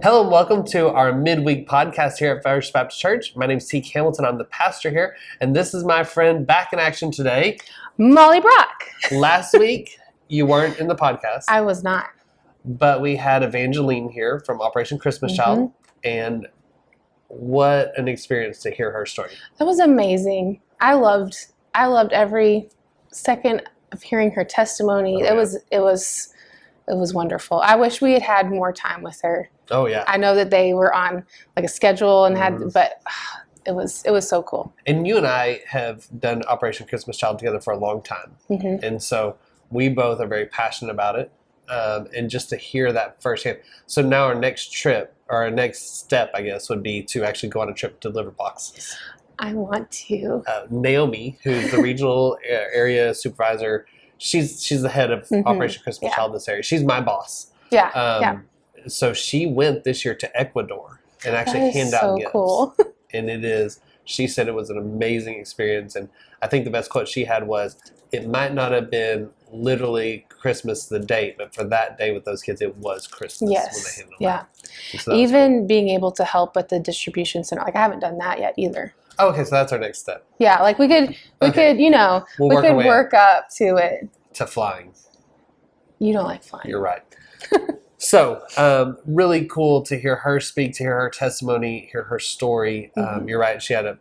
Hello and welcome to our midweek podcast here at First Baptist Church. My name is T. Hamilton. I'm the pastor here, and this is my friend back in action today, Molly Brock. Last week, you weren't in the podcast. I was not. But we had Evangeline here from Operation Christmas Child, and what an experience to hear her story. That was amazing. I loved every second of hearing her testimony. Oh, It was wonderful. I wish we had had more time with her. Oh yeah. I know that they were on like a schedule and but it was so cool. And you and I have done Operation Christmas Child together for a long time. And so we both are very passionate about it. And just to hear that firsthand. So now our next trip, or our next step, I guess, would be to actually go on a trip to deliver boxes. I want to. Naomi, who's the regional area supervisor, she's the head of Operation Christmas Child in this area. She's my boss. So she went this year to Ecuador and actually handed out gifts. Cool. And she said it was an amazing experience. And I think the best quote she had was, it might not have been literally Christmas the date, but for that day with those kids, it was Christmas when they handed them out. So even cool. Being able to help at the distribution center, like I haven't done that yet either. Oh, okay, so that's our next step. Yeah, like we could, we could work up to it. To flying. You don't like flying. You're right. So, really cool to hear her speak, to hear her testimony, hear her story. You're right. She had a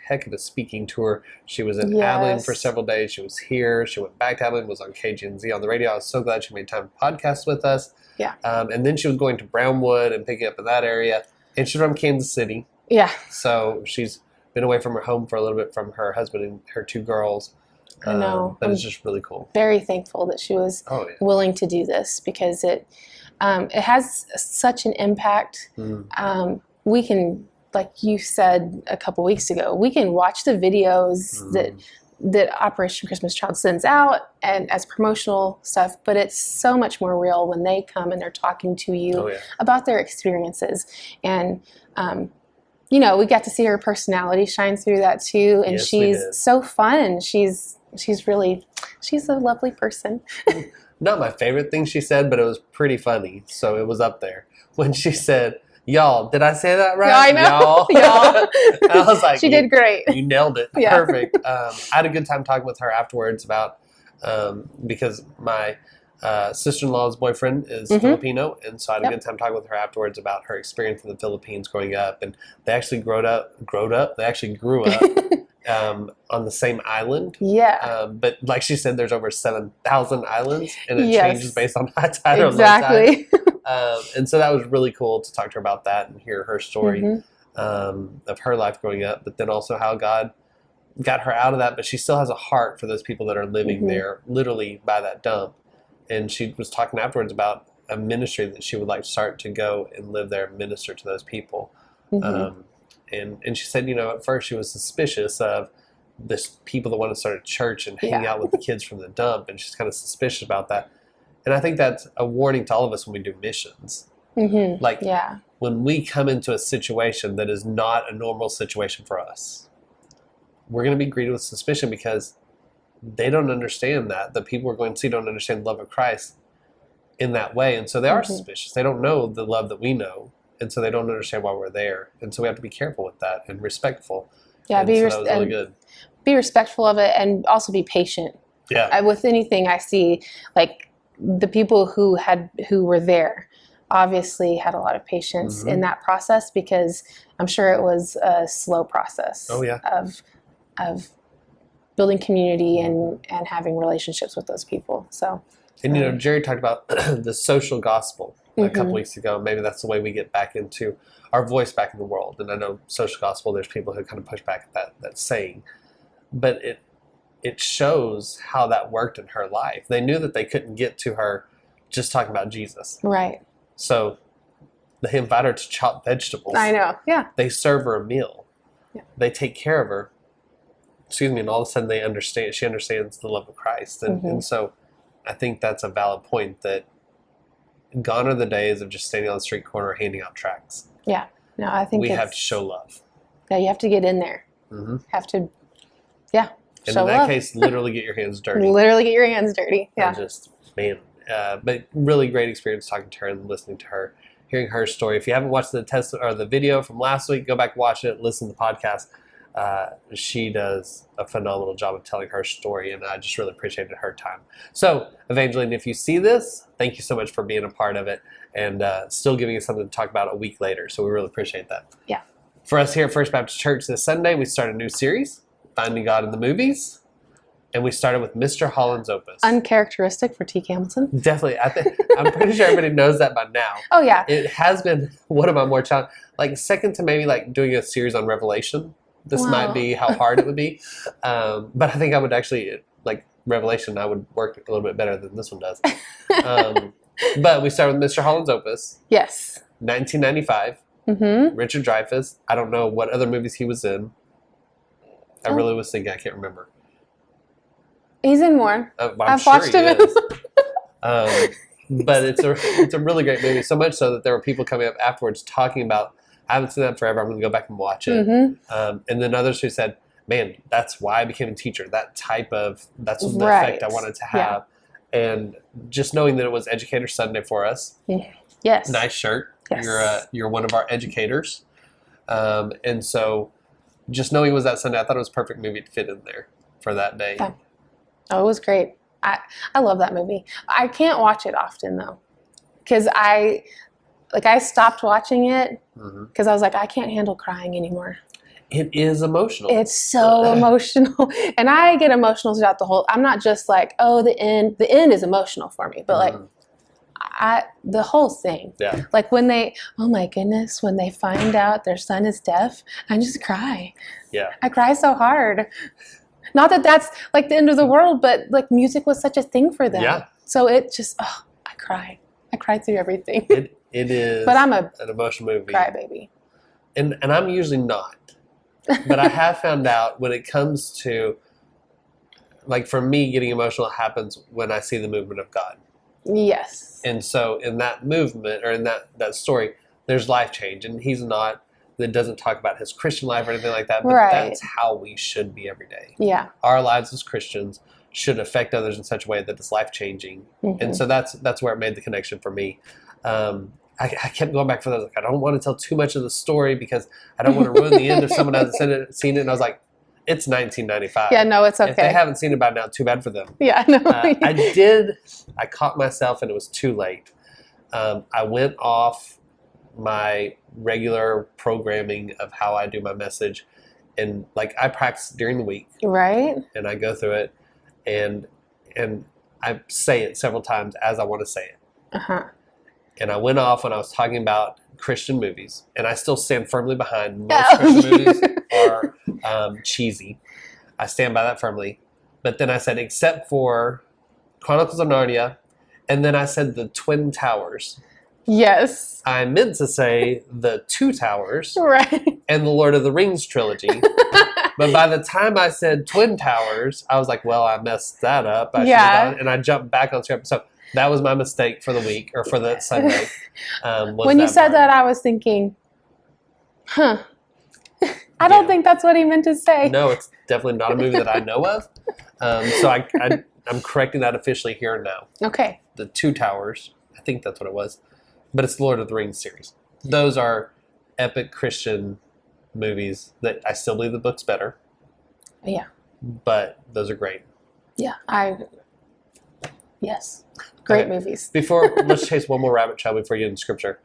heck of a speaking tour. She was in Abilene for several days. She was here. She went back to Abilene, was on KGNZ on the radio. I was so glad she made time to podcast with us. Yeah. And then she was going to Brownwood and picking up in that area. And she's from Kansas City. Yeah. So she's been away from her home for a little bit from her husband and her two girls. I know. But it's just really cool. Very thankful that she was willing to do this because it has such an impact. We can, like you said a couple weeks ago, we can watch the videos that Operation Christmas Child sends out and as promotional stuff, but it's so much more real when they come and they're talking to you about their experiences. And, we got to see her personality shine through that too. And she's so fun. She's a lovely person. Not my favorite thing she said, but it was pretty funny. So it was up there. When she said, y'all, did I say that right? Yeah, I know. Y'all. I was like, she did great. You nailed it. Yeah. Perfect. I had a good time talking with her afterwards about, because my sister-in-law's boyfriend is Filipino. And so I had a good time talking with her afterwards about her experience in the Philippines growing up. And they actually grew up. On the same island. Yeah. But like she said, there's over 7,000 islands, and it changes based on high tide or low tide. And so that was really cool to talk to her about that and hear her story of her life growing up, but then also how God got her out of that. But she still has a heart for those people that are living there, literally by that dump. And she was talking afterwards about a ministry that she would like to start to go and live there and minister to those people. And she said, at first she was suspicious of this people that want to start a church and hang out with the kids from the dump. And she's kind of suspicious about that. And I think that's a warning to all of us when we do missions. When we come into a situation that is not a normal situation for us, we're going to be greeted with suspicion because they don't understand that. The people we're going to see don't understand the love of Christ in that way. And so they are suspicious. They don't know the love that we know. And so they don't understand why we're there. And so we have to be careful with that and respectful. Yeah, that was really good. Be respectful of it and also be patient. Yeah. With anything I see, like the people who were there obviously had a lot of patience in that process because I'm sure it was a slow process of building community and having relationships with those people. So. And, Jerry talked about the social gospel a couple weeks ago. Maybe that's the way we get back into our voice back in the world. And I know social gospel, there's people who kind of push back at that saying. But it shows how that worked in her life. They knew that they couldn't get to her just talking about Jesus. Right. So they invite her to chop vegetables. I know, yeah. They serve her a meal. Yeah. They take care of her. And all of a sudden she understands the love of Christ. And so I think that's a valid point that gone are the days of just standing on the street corner handing out tracts. Yeah. No, I think we have to show love. Yeah, you have to get in there. Have to, and in that case, literally get your hands dirty. Literally get your hands dirty. Yeah. And just, but really great experience talking to her and listening to her hearing her story. If you haven't watched the test or the video from last week, go back, watch it, listen to the podcast. She does a phenomenal job of telling her story, and I just really appreciated her time. So, Evangeline, if you see this, thank you so much for being a part of it and still giving us something to talk about a week later. So we really appreciate that. Yeah. For us here at First Baptist Church this Sunday, we start a new series, Finding God in the Movies. And we started with Mr. Holland's Opus. Uncharacteristic for T. Hamilton. Definitely. I'm pretty sure everybody knows that by now. Oh, yeah. It has been one of my more challenging, like second to maybe like doing a series on Revelation. This might be how hard it would be. But I think I would actually, like Revelation, I would work a little bit better than this one does. But we started with Mr. Holland's Opus. Yes. 1995. Mm-hmm. Richard Dreyfuss. I don't know what other movies he was in. I really was thinking, I can't remember. He's in more. I've watched him. But it's a really great movie. So much so that there were people coming up afterwards talking about, I haven't seen that forever, I'm going to go back and watch it. Mm-hmm. And then others who said, man, that's why I became a teacher. That's the effect I wanted to have. Yeah. And just knowing that it was Educator Sunday for us. Yes. Nice shirt. Yes. You're one of our educators. And so just knowing it was that Sunday, I thought it was a perfect movie to fit in there for that day. Yeah. Oh, it was great. I love that movie. I can't watch it often though, because I stopped watching it because I was like, I can't handle crying anymore. It is emotional. It's so emotional, and I get emotional throughout the whole. I'm not just like, oh, the end. The end is emotional for me, but like, the whole thing. Yeah. Like when they, oh my goodness, when they find out their son is deaf, I just cry. Yeah. I cry so hard. Not that that's like the end of the world, but like music was such a thing for them. Yeah. So it just, I cry. I cry through everything. It is. But I'm an emotional movie. Crybaby. And I'm usually not. But I have found out when it comes to, like for me, getting emotional happens when I see the movement of God. Yes. And so in that movement or in that story, there's life change. And he's not. That doesn't talk about his Christian life or anything like that, but that's how we should be every day. Yeah. Our lives as Christians should affect others in such a way that it's life-changing. Mm-hmm. And so that's where it made the connection for me. I kept going back for those. Like, I don't want to tell too much of the story because I don't want to ruin the end if someone hasn't seen it. And I was like, it's 1995. Yeah, no, it's okay. If they haven't seen it by now, too bad for them. Yeah, no. I caught myself and it was too late. I went off my regular programming of how I do my message, and like I practice during the week, right? And I go through it, and I say it several times as I want to say it. And I went off when I was talking about Christian movies, and I still stand firmly behind most Christian movies are cheesy. I stand by that firmly. But then I said, except for Chronicles of Narnia, and then I said the Twin Towers. Yes. I meant to say the Two Towers. Right. And the Lord of the Rings trilogy. But by the time I said Twin Towers, I was like, well, I messed that up. And I jumped back on script. So that was my mistake for the week or for the Sunday. When you said that, I was thinking, I don't think that's what he meant to say. No, it's definitely not a movie that I know of. So I'm correcting that officially here and now. Okay. The Two Towers. I think that's what it was. But it's the Lord of the Rings series. Those are epic Christian movies that I still believe the book's better. Yeah. But those are great. Yeah, yes. Great movies. Let's chase one more rabbit trail before you get into scripture.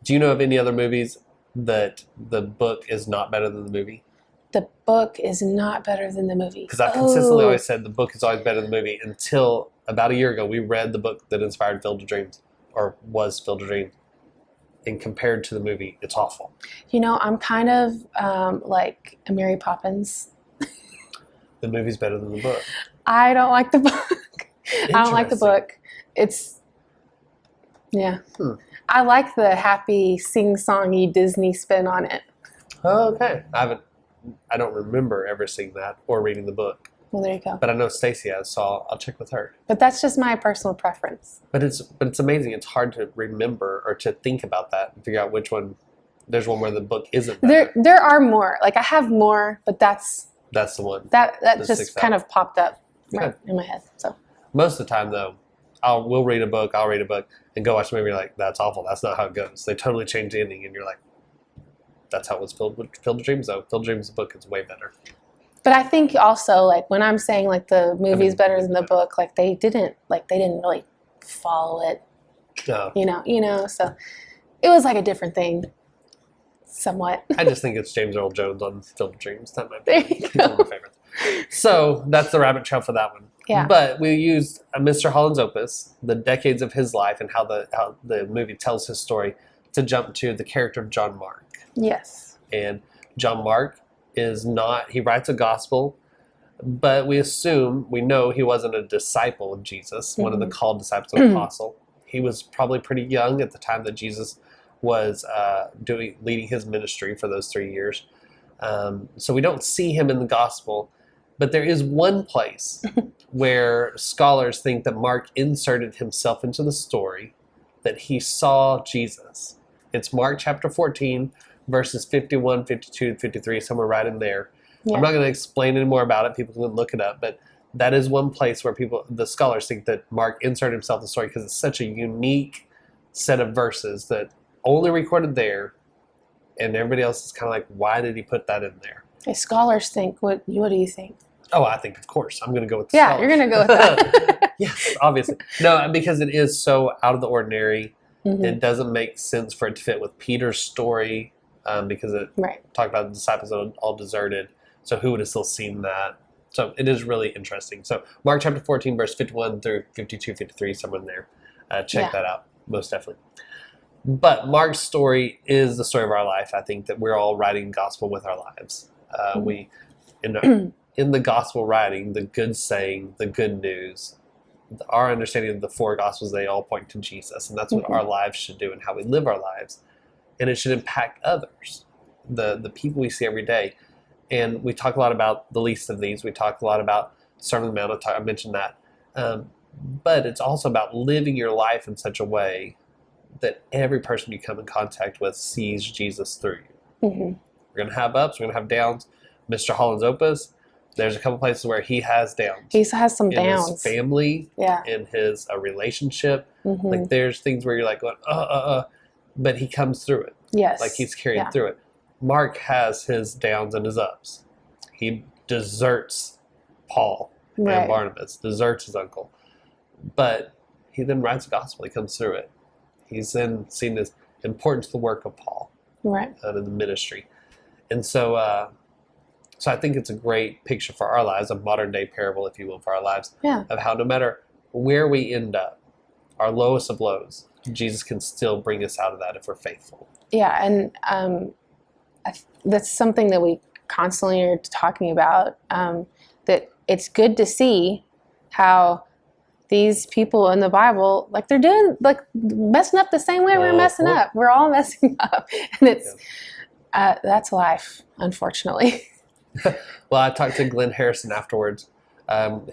Do you know of any other movies that the book is not better than the movie? The book is not better than the movie. Because I've consistently always said the book is always better than the movie until about a year ago we read the book that inspired Field of Dreams. Or was Field of Dreams, and compared to the movie, it's awful. You know, I'm kind of like a Mary Poppins. The movie's better than the book. I don't like the book. I don't like the book. It's, yeah. I like the happy, sing-songy Disney spin on it. Oh, okay. I don't remember ever seeing that or reading the book. Well, there you go. But I know Stacy has, so I'll check with her. But that's just my personal preference. But it's amazing. It's hard to remember or to think about that and figure out which one. There's one where the book isn't better. There are more. Like I have more, but that's the one. That just kind of popped up right in my head. So most of the time, though, we'll read a book, I'll read a book, and go watch the movie. You're like, that's awful. That's not how it goes. They totally changed the ending, and you're like, that's how it was Field of Dreams, though. Field of Dreams, the book is way better. But I think also, like, when I'm saying, like, the movie's better than the book, like, they didn't really follow it. No. You know, so it was like a different thing, somewhat. I just think it's James Earl Jones on Field of Dreams. That might be one of my favorites. So that's the rabbit trail for that one. Yeah. But we used Mr. Holland's opus, the decades of his life and how the movie tells his story, to jump to the character of John Mark. Yes. And John Mark he writes a gospel, but we know he wasn't a disciple of Jesus, one of the called disciples of the apostle. He was probably pretty young at the time that Jesus was leading his ministry for those 3 years. So we don't see him in the gospel, but there is one place where scholars think that Mark inserted himself into the story, that he saw Jesus. It's Mark chapter 14, verses 51, 52, 53, somewhere right in there. Yeah. I'm not going to explain any more about it. People can look it up, but that is one place where the scholars think that Mark inserted himself in the story because it's such a unique set of verses that only recorded there, and everybody else is kind of like, why did he put that in there? Hey, scholars think, what do you think? Oh, I think, of course, I'm going to go with the scholars. You're going to go with that. Yes, obviously. No, because it is so out of the ordinary. It doesn't make sense for it to fit with Peter's story. Because it talked about the disciples that all deserted. So who would have still seen that? So it is really interesting. So Mark chapter 14, verse 51 through 52, 53, somewhere in there. Check that out, most definitely. But Mark's story is the story of our life. I think that we're all writing gospel with our lives. We, in the gospel writing, the good saying, the good news, our understanding of the four gospels, they all point to Jesus. And that's what our lives should do and how we live our lives. And it should impact others, the people we see every day. And we talk a lot about the least of these. We talk a lot about Sermon on the Mount. I mentioned that. But it's also about living your life in such a way that every person you come in contact with sees Jesus through you. We're going to have ups. We're going to have downs. Mr. Holland's opus, there's a couple places where he has downs. He has some downs. In his family, in his relationship. Like there's things where you're like going, but he comes through it. Yes. Like he's carried through it. Mark has his downs and his ups. He deserts Paul and Barnabas, deserts his uncle. But he then writes the gospel. He comes through it. He's then seen as important to the work of Paul in the ministry. And so so I think it's a great picture for our lives, a modern day parable, if you will, for our lives, of how no matter where we end up, our lowest of lows, Jesus can still bring us out of that if we're faithful. Yeah, and that's something that we constantly are talking about, that it's good to see how these people in the Bible, like they're doing, like messing up the same way we're messing up. We're all messing up. And it's, that's life, unfortunately. Well, I talked to Glenn Harrison afterwards.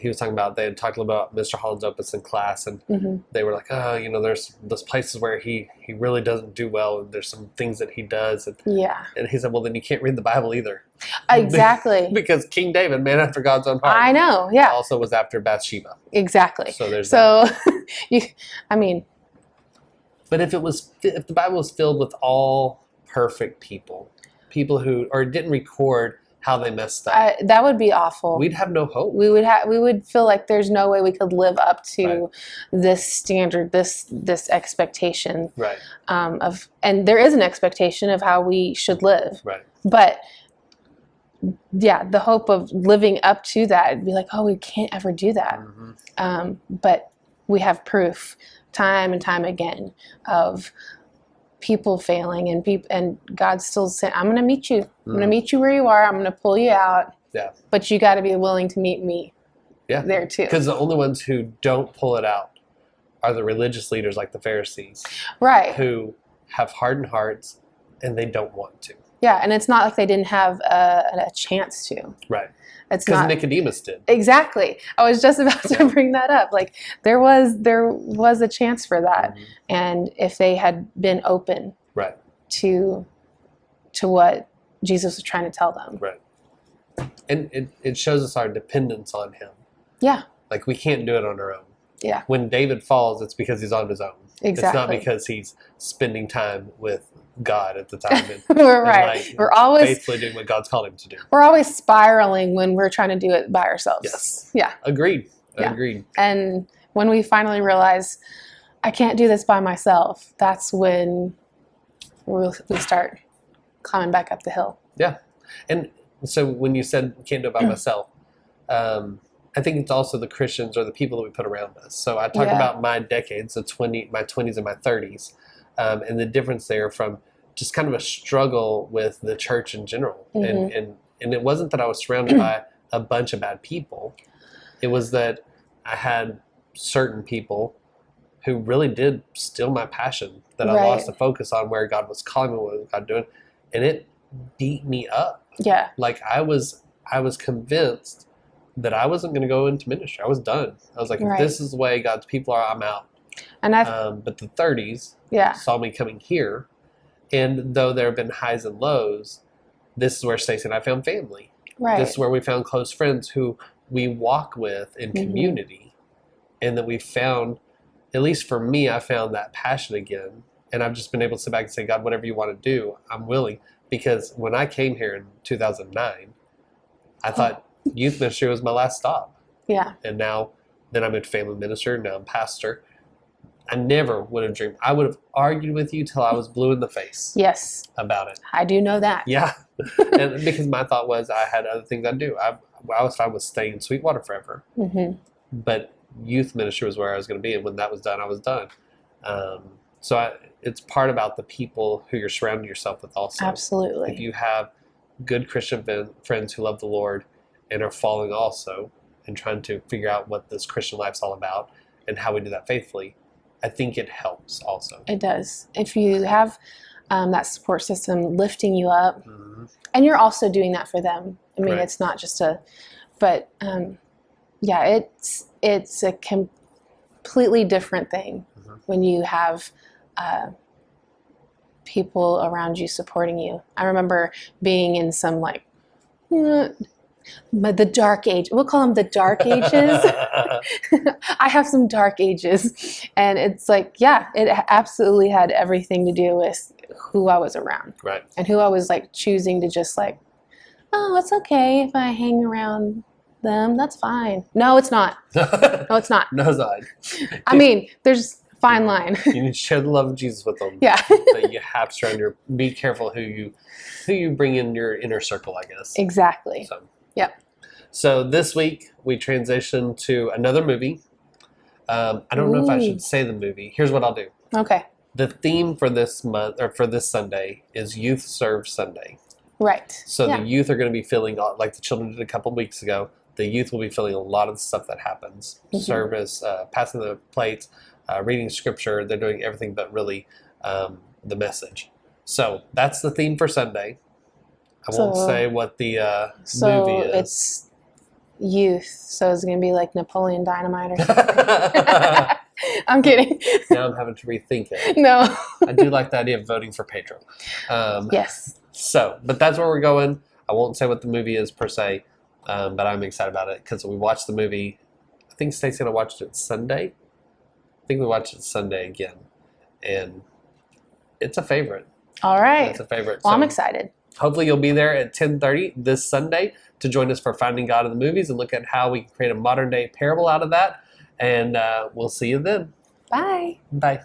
He was talking about, they had talked about Mr. Holland's opus in class, and they were like, oh, there's those places where he really doesn't do well, and there's some things that he does. And he said, well, then you can't read the Bible either. Exactly. Because King David, man after God's own heart. I know, also was after Bathsheba. Exactly. So there's But if the Bible was filled with all perfect people who, or didn't record how they messed up, that would be awful. We'd have no hope. We would feel like there's no way we could live up to this standard, this expectation and there is an expectation of how we should live. But the hope of living up to that, it'd be like, oh, we can't ever do that. But we have proof time and time again of people failing and God still saying, I'm going to meet you. I'm going to meet you where you are. I'm going to pull you out. But you got to be willing to meet me there too. Because the only ones who don't pull it out are the religious leaders like the Pharisees. Who have hardened hearts and they don't want to. Yeah, and it's not like they didn't have a chance to. Because Nicodemus did. Exactly. I was just about to bring that up. Like there was a chance for that, and if they had been open, to what Jesus was trying to tell them, and it shows us our dependence on Him. Like we can't do it on our own. Yeah. When David falls, it's because he's on his own. Exactly. It's not because he's spending time with God at the time. And, right. And we're always faithfully doing what God's called him to do. We're always spiraling when we're trying to do it by ourselves. Yes. Yeah. Agreed. Yeah. Agreed. And when we finally realize I can't do this by myself, that's when we start climbing back up the hill. Yeah. And so when you said can't do it by myself, I think it's also the Christians or the people that we put around us. So I talk about my decades, my 20s and my 30s, and the difference there from just kind of a struggle with the church in general. And it wasn't that I was surrounded by a bunch of bad people. It was that I had certain people who really did steal my passion, that I lost the focus on where God was calling me, what was God doing, and it beat me up. Yeah. Like I was convinced that I wasn't going to go into ministry. I was done. I was like, if this is the way God's people are, I'm out. And but the 30s saw me coming here, and though there have been highs and lows, this is where Stacey and I found family. Right. This is where we found close friends who we walk with in community, and that we found, at least for me, I found that passion again. And I've just been able to sit back and say, God, whatever you want to do, I'm willing. Because when I came here in 2009, I thought youth ministry was my last stop. Yeah. And now, then I'm a family minister, now I'm pastor. I never would have dreamed. I would have argued with you till I was blue in the face. Yes. About it. I do know that. Yeah. And because my thought was I had other things I'd do. I was fine with staying in Sweetwater forever. But youth ministry was where I was going to be. And when that was done, I was done. It's part about the people who you're surrounding yourself with also. Absolutely. If you have good Christian friends who love the Lord and are following also and trying to figure out what this Christian life's all about and how we do that faithfully, I think it helps also. It does. If you have that support system lifting you up, and you're also doing that for them. I mean, it's not just but it's a completely different thing when you have people around you supporting you. I remember being in some the dark age. We'll call them the dark ages. I have some dark ages, and it's like, it absolutely had everything to do with who I was around, and who I was choosing to just oh, it's okay if I hang around them. That's fine. No, it's not. No, it's not. No, it's not. I mean, there's fine line. You need to share the love of Jesus with them. Yeah. But you have to surround be careful who you bring in your inner circle, I guess. Exactly. So this week we transitioned to another movie. I don't know if I should say the movie. Here's what I'll do. Okay. The theme for this month, or for this Sunday, is Youth Serve Sunday. Right. So the youth are going to be feeling, like the children did a couple weeks ago, the youth will be feeling a lot of the stuff that happens. Service, passing the plates, reading scripture. They're doing everything but really the message. So that's the theme for Sunday. I won't say what the movie is. It's youth. So it's going to be like Napoleon Dynamite or something. I'm kidding. Now I'm having to rethink it. No. I do like the idea of voting for Pedro. Yes. But that's where we're going. I won't say what the movie is per se, but I'm excited about it because we watched the movie. I think Stacey and I watched it Sunday. I think we watched it Sunday again. And it's a favorite. All right. It's a favorite. Well, I'm excited. Hopefully you'll be there at 10:30 this Sunday to join us for Finding God in the Movies and look at how we can create a modern day parable out of that. And we'll see you then. Bye. Bye.